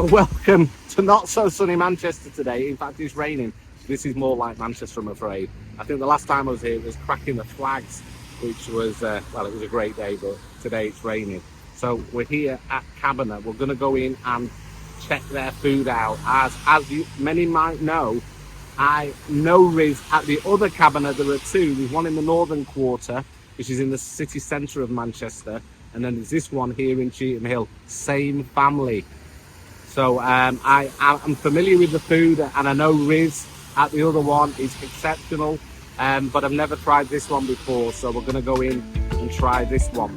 welcome to not so sunny Manchester today. In fact, it's raining. This is more like Manchester, I'm afraid. I think the last time I was here it was cracking the flags, which was, well, it was a great day, but today it's raining. So we're here at Kabana. We're going to go in and check their food out. As many might know, I know 𝒕𝒣𝒐𝒏 at the other Kabana. There are two. There's one in the northern quarter, which is in the city centre of Manchester, and then there's this one here in Cheetham Hill. Same family. So I'm familiar with the food, and I know 𝒕𝒣𝒐𝒏 at the other one is exceptional, but I've never tried this one before, so we're going to go in and try this one.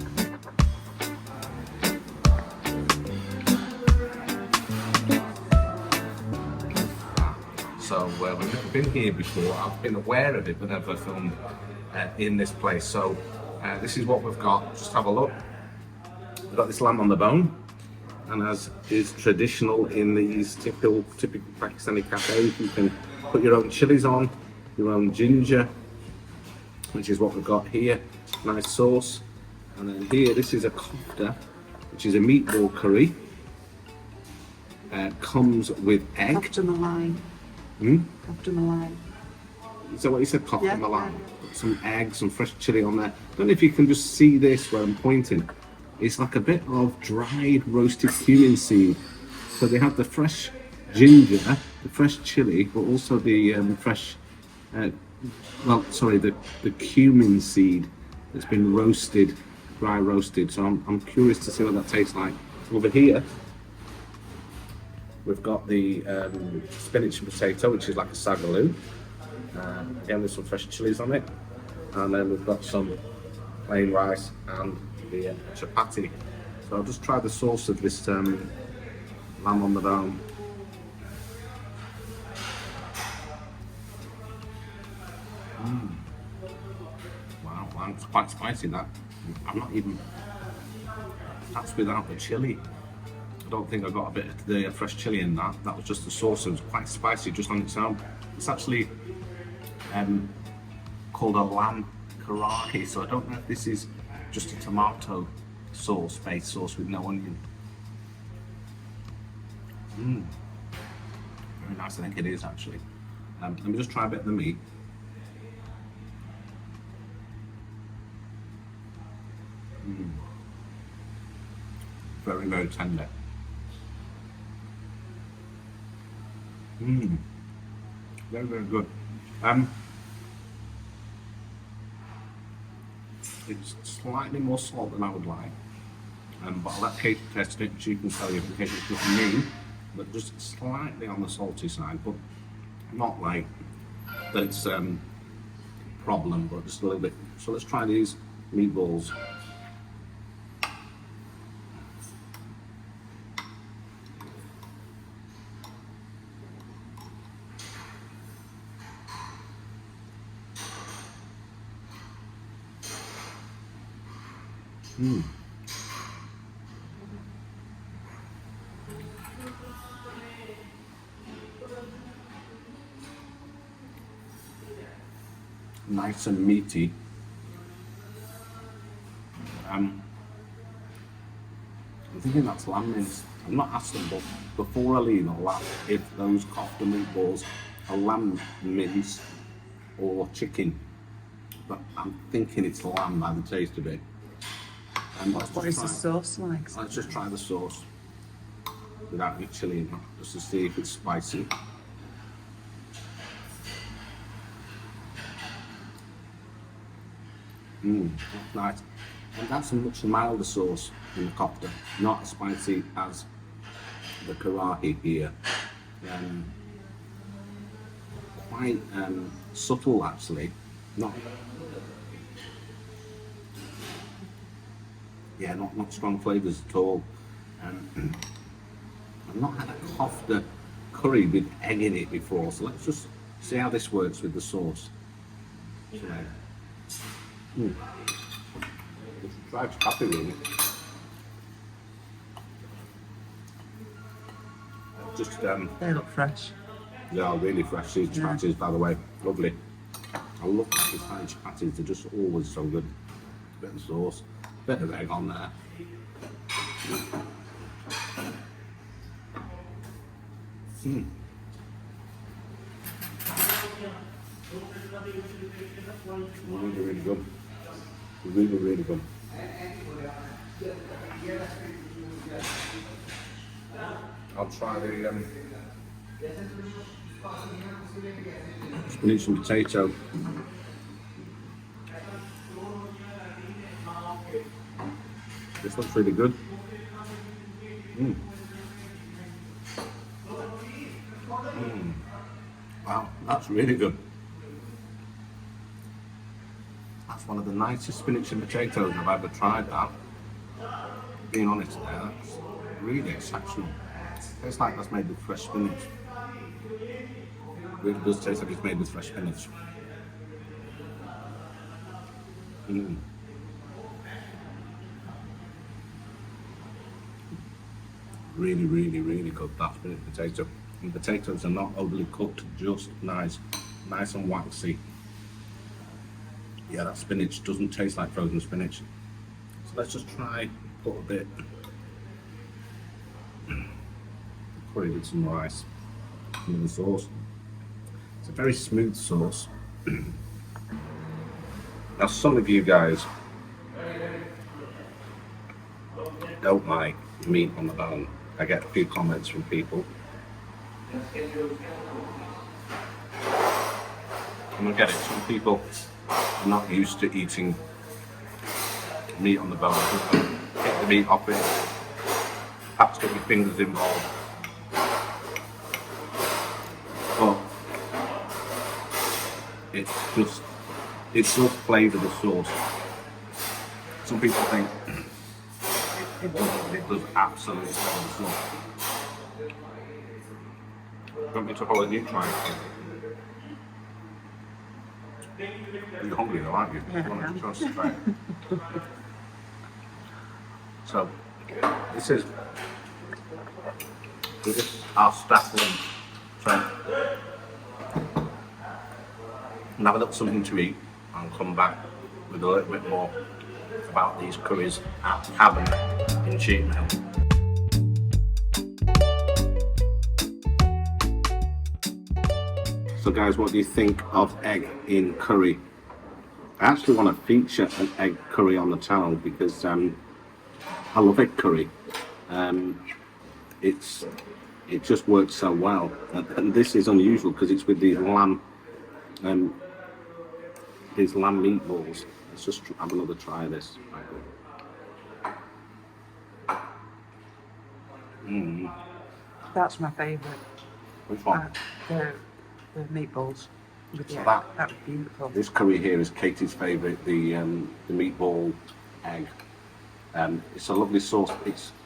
So we've never been here before. I've been aware of it, but never filmed in this place. So this is what we've got. Just have a look. We've got this lamb on the bone, and as is traditional in these typical Pakistani cafes, you can put your own chilies on, your own ginger, which is what we've got here. Nice sauce. And then here, this is a kofta, which is a meatball curry. Comes with egg. Kofta Malai. Kofta Malai. Is that what you said? Kofta yeah, Malai. Put some egg, some fresh chili on there. I don't know if you can just see this where I'm pointing. It's like a bit of dried roasted cumin seed. So they have the fresh ginger, the fresh chili, but also the fresh, the cumin seed that's been roasted, dry roasted. So I'm curious to see what that tastes like. Over here, we've got the spinach and potato, which is like a sagaloo. Again, with some fresh chilies on it. And then we've got some plain rice and the chapati. So I'll just try the sauce of this lamb on the bone. Wow, it's quite spicy, that. I'm not even, that's without the chili. I don't think I got a bit of the fresh chili in that. That was just the sauce. It was quite spicy just on its own. It's actually called a lamb karahi, so I don't know if this is just a tomato sauce, based sauce with no onion. Very nice, I think it is actually. Let me just try a bit of the meat. Very, very tender. Very, very good. It's slightly more salt than I would like, but I'll let Kate test it. She can tell you in case it's just me, but just slightly on the salty side, but not like that it's a problem, but just a little bit. So let's try these meatballs. Nice and meaty. I'm thinking that's lamb mince. I'm not asking, but before I leave, I'll ask if those kofta meatballs are lamb mince or chicken. But I'm thinking it's lamb by the taste of it. What is the sauce like? Let's just try the sauce without any chili in it, just to see if it's spicy. That's nice. And that's a much milder sauce in the kofta, not as spicy as the karahi here. Quite subtle actually, not strong flavours at all. I've not had a kofta curry with egg in it before, so let's just see how this works with the sauce. So, we should try chapati really. Just they look fresh. They are really fresh, these chapatis, by the way. Lovely. I love Pakistani chapatis, they're just always so good. Bit of sauce, bit of egg on there. Mm. Really, really good. Really, really good. I'll try the spinach and potato. This looks really good. Mm. Mm. Wow, that's really good. That's one of the nicest spinach and potatoes I've ever tried. That, being honest, there, that's really exceptional. Tastes like that's made with fresh spinach. It really does taste like it's made with fresh spinach. Mm. Really, really, really good, that spinach potato. And potatoes are not overly cooked, just nice and waxy. Yeah, that spinach doesn't taste like frozen spinach. So let's just try put a bit curry with some rice in the sauce. It's a very smooth sauce. Now, some of you guys don't like meat on the bone. I get a few comments from people. And I get it, some people are not used to eating meat on the bone. Get the meat off it, perhaps get your fingers involved. But it does flavour the sauce. Some people think it does absolutely flavour the sauce. Want me to follow you try it? You're hungry though, aren't you? Yeah, You want I am. to try it? So, this is our staff lunch. So, and have a little something to eat and come back with a little bit more about these curries at Kabana in Cheetham Hill. So guys, what do you think of egg in curry? I actually want to feature an egg curry on the channel because I love egg curry. It just works so well, and this is unusual because it's with these lamb meatballs. Let's just have another try of this. Mm. That's my favourite. Which one? The meatballs. With So the that- egg. That was beautiful. This curry here is Katie's favourite, the meatball egg. It's a lovely sauce.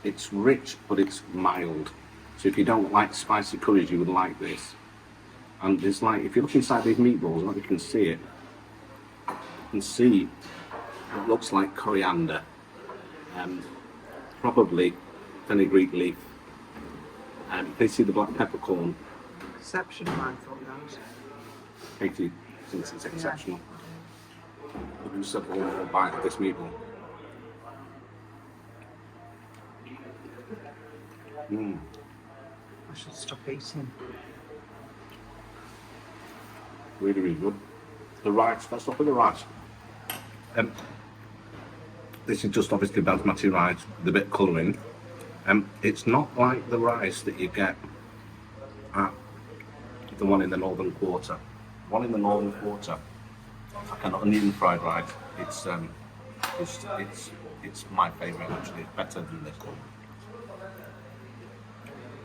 It's rich, but it's mild. So if you don't like spicy curries, you would like this. And it's like, if you look inside these meatballs, I don't know if you can see it. You can see it looks like coriander. Probably fenugreek leaf. They see the black peppercorn. Exceptional, I thought that was. Katie thinks it's exceptional. We'll just have one more bite of this meatball. Mm. I should stop eating. Really, really good. The rice, let's start with the rice. This is just obviously basmati rice with a bit of colouring. It's not like the rice that you get at the one in the northern quarter. The one in the northern quarter, like an onion fried rice. It's my favourite actually. It's better than this one.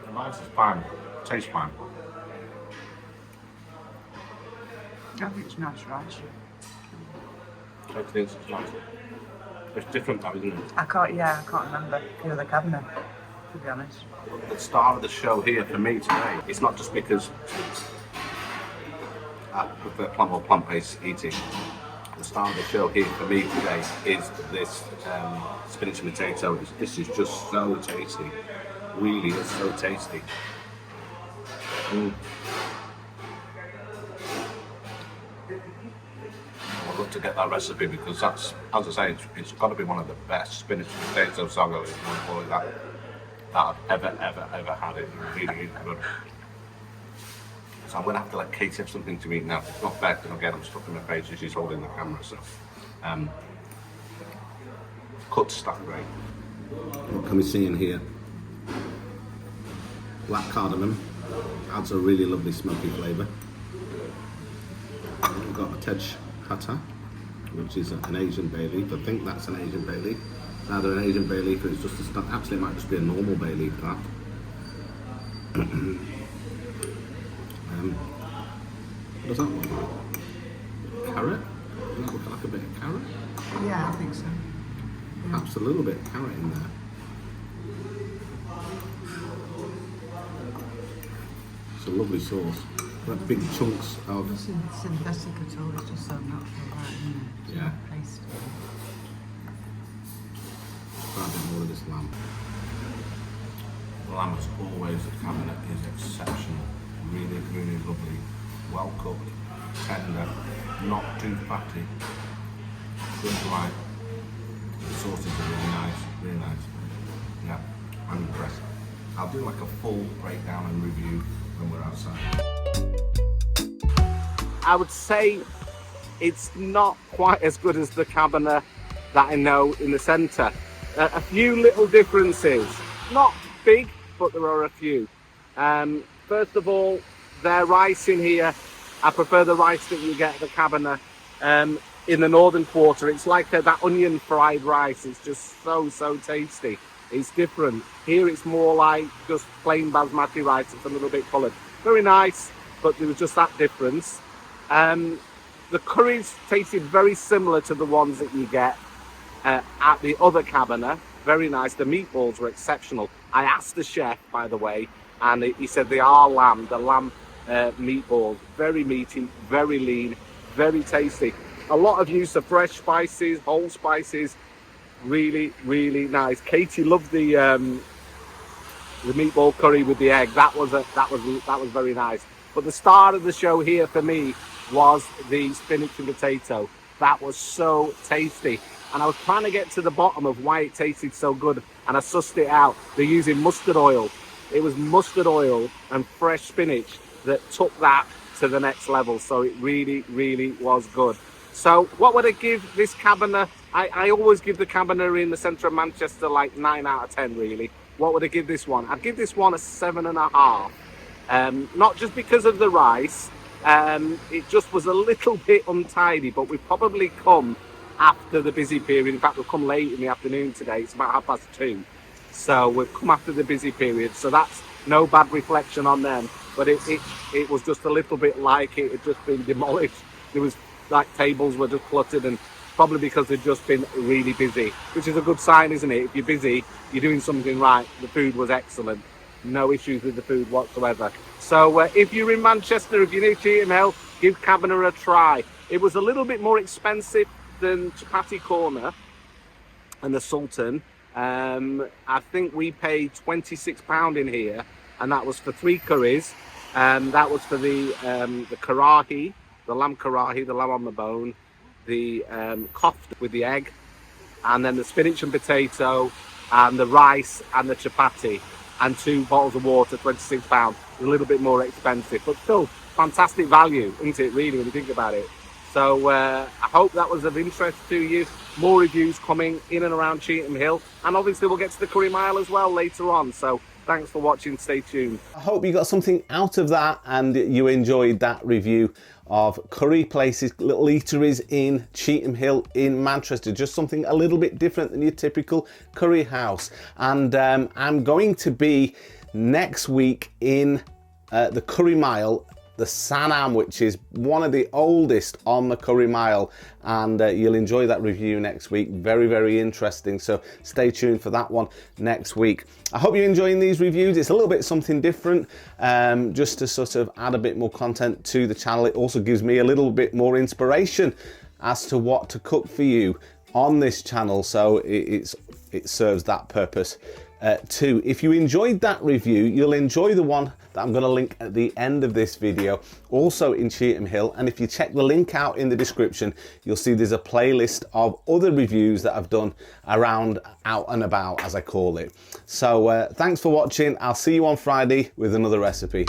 The rice is fine, tastes fine. I think it's nice rice. It is, it's nice. It's different though, isn't it? I can't remember the other cabinet, to be honest. The star of the show here for me today, it's not just because I prefer plant-based eating. The star of the show here for me today is this spinach and potato. This is just so tasty. Really is so tasty. Mm. I'd love to get that recipe because that's, as I say, it's got to be one of the best spinach and potato sagas that I've ever had. It really is good. So I'm going to have to let Katie have something to eat now. It's not bad because again I'm stuck in my face as she's holding the camera. So, cut stuff great. What can we see in here? Black cardamom adds a really lovely smoky flavour. We've got a 𝒕𝗢𝒊𝒏𝒈, which is an Asian bay leaf. I think that's an Asian bay leaf. It's either an Asian bay leaf or it's just a, actually it might just be a normal bay leaf, that. What does that look like? Carrot? Does that look like a bit of carrot? Yeah, I think so. Perhaps a little bit of carrot in there. It's a lovely sauce. Like big chunks of... Nothing synthetic at all, it's just so natural, right, isn't it? Yeah. Tasty. Try a bit more of this lamb. The lamb, as always, at Kabana is exceptional. Really, really lovely. Well cooked, tender, not too fatty. Just right. The sauces are really nice, really nice. Yeah, I'm impressed. I'll do like a full breakdown and review when we're outside. I would say it's not quite as good as the Kabana that I know in the centre. A few little differences, not big, but there are a few. First of all, their rice in here, I prefer the rice that you get at the Kabana in the northern quarter. It's like that onion fried rice. It's just so tasty. It's different. Here it's more like just plain basmati rice. It's a little bit coloured. Very nice, but there was just that difference. The curries tasted very similar to the ones that you get at the other Kabana. Very nice. The meatballs were exceptional. I asked the chef, by the way, and he said they are lamb. The lamb meatballs, very meaty, very lean, very tasty. A lot of use of fresh spices, whole spices. Really nice. Katie loved the meatball curry with the egg. That was very nice. But the star of the show here for me was the spinach and potato. That was so tasty. And I was trying to get to the bottom of why it tasted so good, and I sussed it out. They're using mustard oil. It was mustard oil and fresh spinach that took that to the next level. So it really was good. So what would I give this Kabana? I always give the Kabana in the centre of Manchester like 9 out of 10 really. What would I give this one? I'd give this one a 7.5. Not just because of the rice. It just was a little bit untidy, but we've probably come after the busy period. In fact, we've come late in the afternoon today. It's about 2:30. So we've come after the busy period. So that's no bad reflection on them. But it was just a little bit like it had just been demolished. There was like tables were just cluttered, and probably because they'd just been really busy, which is a good sign, isn't it? If you're busy, you're doing something right. The food was excellent. No issues with the food whatsoever. So if you're in Manchester, if you're near Cheetham Hill, give Kabana a try. It was a little bit more expensive than Chapati Corner and the Sultan. I think we paid £26 in here, and that was for 3 curries. That was for the karahi, the lamb karahi, the lamb on the bone, the kofta with the egg, and then the spinach and potato, and the rice and the chapati, and 2 bottles of water, £26. A little bit more expensive, but still fantastic value, isn't it, really, when you think about it? So I hope that was of interest to you. More reviews coming in and around Cheetham Hill, and obviously we'll get to the Curry Mile as well later on. So thanks for watching, stay tuned. I hope you got something out of that and you enjoyed that review of curry places, little eateries in Cheetham Hill in Manchester. Just something a little bit different than your typical curry house. And I'm going to be next week in the Curry Mile, the Sanam, which is one of the oldest on the Curry Mile, and you'll enjoy that review next week. Very interesting, so stay tuned for that one next week. I hope you're enjoying these reviews. It's a little bit something different, just to sort of add a bit more content to the channel. It also gives me a little bit more inspiration as to what to cook for you on this channel, so it serves that purpose too. If you enjoyed that review, you'll enjoy the one that I'm going to link at the end of this video, also in Cheetham Hill. And if you check the link out in the description, you'll see there's a playlist of other reviews that I've done around out and about, as I call it. So thanks for watching. I'll see you on Friday with another recipe.